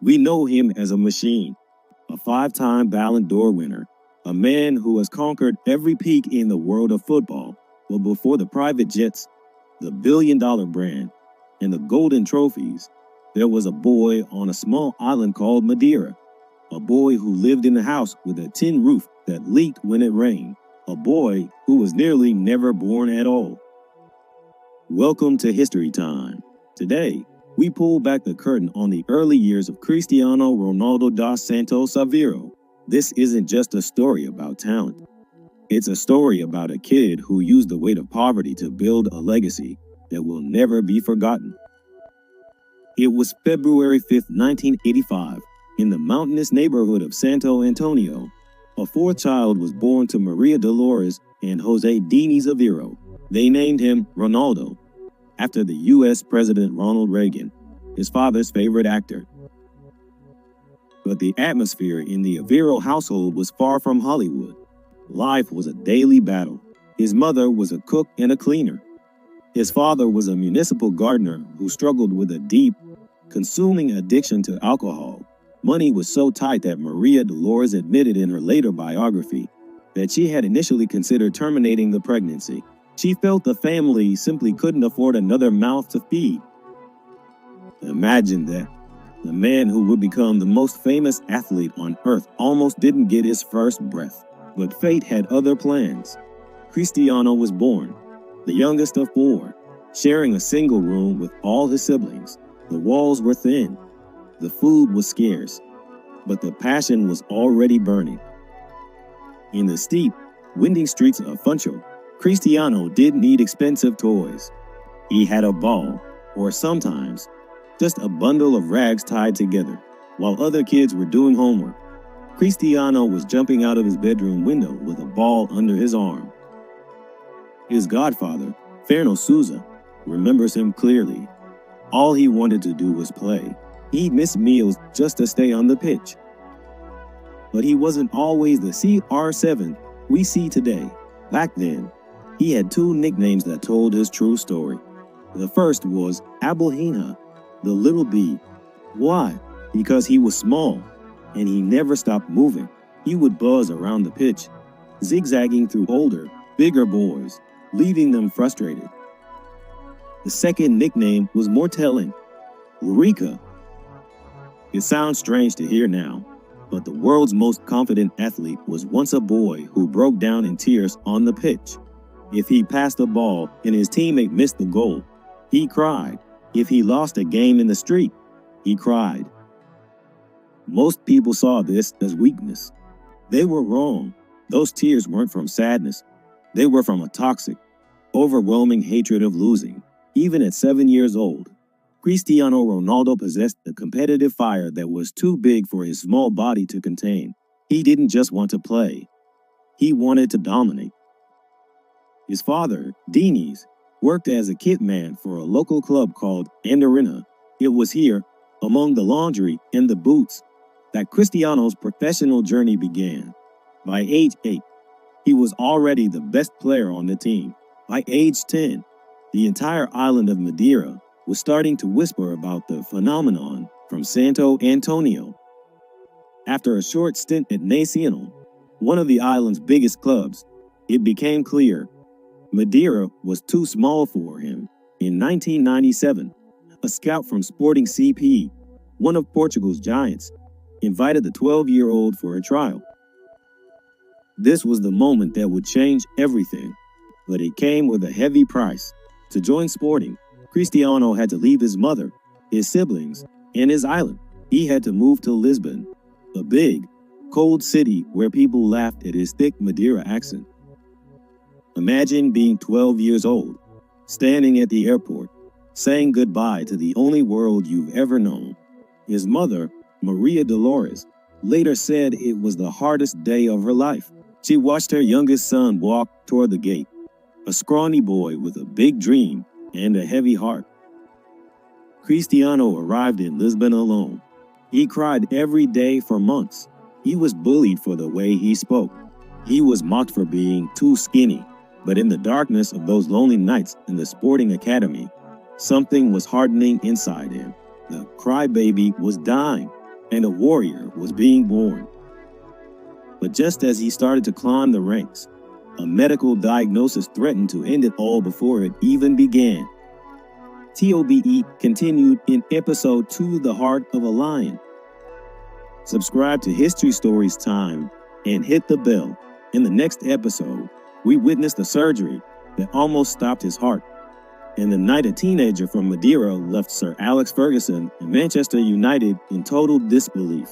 We know him as a machine, a five-time Ballon d'Or winner, a man who has conquered every peak in the world of football. But before the private jets, the billion-dollar brand, and the golden trophies, there was a boy on a small island called Madeira, a boy who lived in a house with a tin roof that leaked when it rained, a boy who was nearly never born at all. Welcome to History Time. Today, we pull back the curtain on the early years of Cristiano Ronaldo dos Santos Aveiro. This isn't just a story about talent. It's a story about a kid who used the weight of poverty to build a legacy that will never be forgotten. It was February 5th, 1985, in the mountainous neighborhood of Santo Antonio. A fourth child was born to Maria Dolores and Jose Diniz Aveiro. They named him Ronaldo, after the U.S. President Ronald Reagan, his father's favorite actor. But the atmosphere in the Aveiro household was far from Hollywood. Life was a daily battle. His mother was a cook and a cleaner. His father was a municipal gardener who struggled with a deep, consuming addiction to alcohol. Money was so tight that Maria Dolores admitted in her later biography that she had initially considered terminating the pregnancy. She felt the family simply couldn't afford another mouth to feed. Imagine that. The man who would become the most famous athlete on earth almost didn't get his first breath. But fate had other plans. Cristiano was born, the youngest of four, sharing a single room with all his siblings. The walls were thin. The food was scarce. But the passion was already burning. In the steep, winding streets of Funchal, Cristiano didn't need expensive toys. He had a ball, or sometimes, just a bundle of rags tied together. While other kids were doing homework, Cristiano was jumping out of his bedroom window with a ball under his arm. His godfather, Fernando Souza, remembers him clearly. All he wanted to do was play. He missed meals just to stay on the pitch. But he wasn't always the CR7 we see today. Back then, he had two nicknames that told his true story. The first was Abelhina, the little bee. Why? Because he was small, and he never stopped moving. He would buzz around the pitch, zigzagging through older, bigger boys, leaving them frustrated. The second nickname was more telling, Eureka. It sounds strange to hear now, but the world's most confident athlete was once a boy who broke down in tears on the pitch. If he passed a ball and his teammate missed the goal, he cried. If he lost a game in the street, he cried. Most people saw this as weakness. They were wrong. Those tears weren't from sadness. They were from a toxic, overwhelming hatred of losing. Even at 7 years old, Cristiano Ronaldo possessed a competitive fire that was too big for his small body to contain. He didn't just want to play. He wanted to dominate. His father, Diniz, worked as a kit man for a local club called Madeira. It was here, among the laundry and the boots, that Cristiano's professional journey began. By age 8, he was already the best player on the team. By age 10, the entire island of Madeira was starting to whisper about the phenomenon from Santo Antonio. After a short stint at Nacional, one of the island's biggest clubs, it became clear Madeira was too small for him. In 1997, a scout from Sporting CP, one of Portugal's giants, invited the 12-year-old for a trial. This was the moment that would change everything, but it came with a heavy price. To join Sporting, Cristiano had to leave his mother, his siblings, and his island. He had to move to Lisbon, a big, cold city where people laughed at his thick Madeira accent. Imagine being 12 years old, standing at the airport, saying goodbye to the only world you've ever known. His mother, Maria Dolores, later said it was the hardest day of her life. She watched her youngest son walk toward the gate, a scrawny boy with a big dream and a heavy heart. Cristiano arrived in Lisbon alone. He cried every day for months. He was bullied for the way he spoke. He was mocked for being too skinny. But in the darkness of those lonely nights in the sporting academy, something was hardening inside him. The crybaby was dying. and a warrior was being born. But just as he started to climb the ranks, a medical diagnosis threatened to end it all before it even began. TOBE continued in episode 2, The Heart of a Lion. Subscribe to History Stories Time and hit the bell. In the next episode, we witness the surgery that almost stopped his heart, and the night a teenager from Madeira left Sir Alex Ferguson and Manchester United in total disbelief.